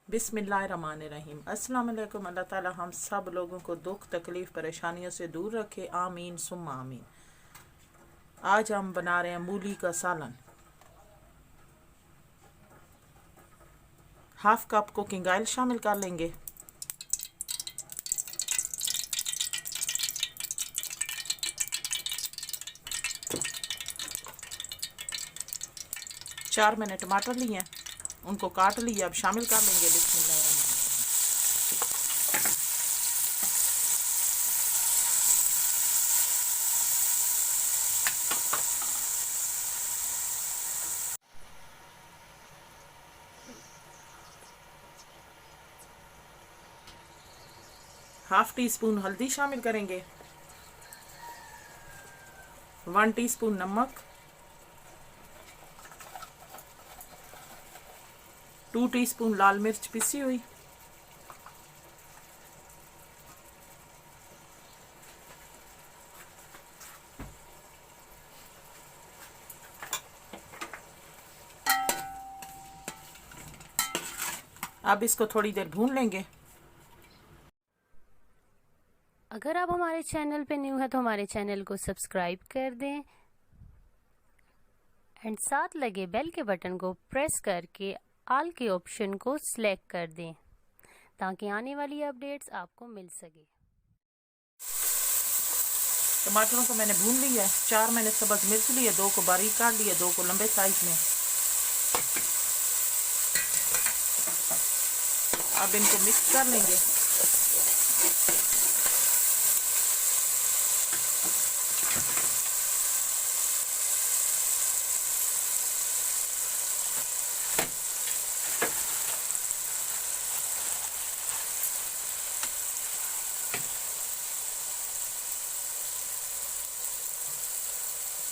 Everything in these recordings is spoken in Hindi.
बिस्मिल्लाहिर्रहमानिर्रहीम। अस्सलाम वालेकुम। अल्लाह ताला हम सब लोगों को दुख तकलीफ़ परेशानियों से दूर रखे, आमीन सुम्मा आमीन। आज हम बना रहे हैं मूली का सालन। हाफ कप कुकिंग ऑयल शामिल कर लेंगे। चार मैंने टमाटर लिए हैं, उनको काट लिए, अब शामिल कर लेंगे। बिस्मिल्लाहिर्रहमानिर्रहीम। हाफ टी स्पून हल्दी शामिल करेंगे, 1 टीस्पून नमक, 2 टीस्पून लाल मिर्च पिसी हुई, अब इसको थोड़ी देर भून लेंगे। अगर आप हमारे चैनल पे न्यू है तो हमारे चैनल को सब्सक्राइब कर दें एंड साथ लगे बेल के बटन को प्रेस करके ऑल के ऑप्शन को सिलेक्ट कर दें ताकि आने वाली अपडेट्स आपको मिल सके। टमाटरों को मैंने भून लिया है। 4 मैंने सब्ज़ मिर्च लिए, 2 को बारीक काट लिया, 2 को लंबे साइज में। अब इनको मिक्स कर लेंगे।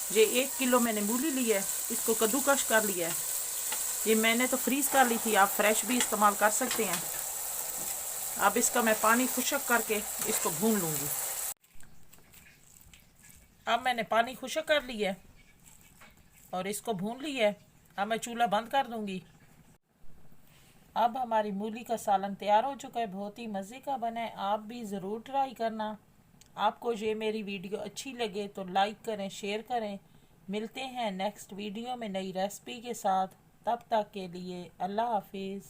ये 1 किलो मैंने मूली ली है, इसको कद्दूकश कर लिया है। ये मैंने तो फ्रीज कर ली थी, आप फ्रेश भी इस्तेमाल कर सकते हैं। अब इसका मैं पानी खुश्क करके इसको भून लूँगी। अब मैंने पानी खुश्क कर लिया है और इसको भून लिया है। अब मैं चूल्हा बंद कर दूँगी। अब हमारी मूली का सालन तैयार हो चुका है, बहुत ही मज़े का बना है। आप भी ज़रूर ट्राई करना। आपको ये मेरी वीडियो अच्छी लगे तो लाइक करें, शेयर करें। मिलते हैं नेक्स्ट वीडियो में नई रेसिपी के साथ। तब तक के लिए अल्लाह हाफिज़।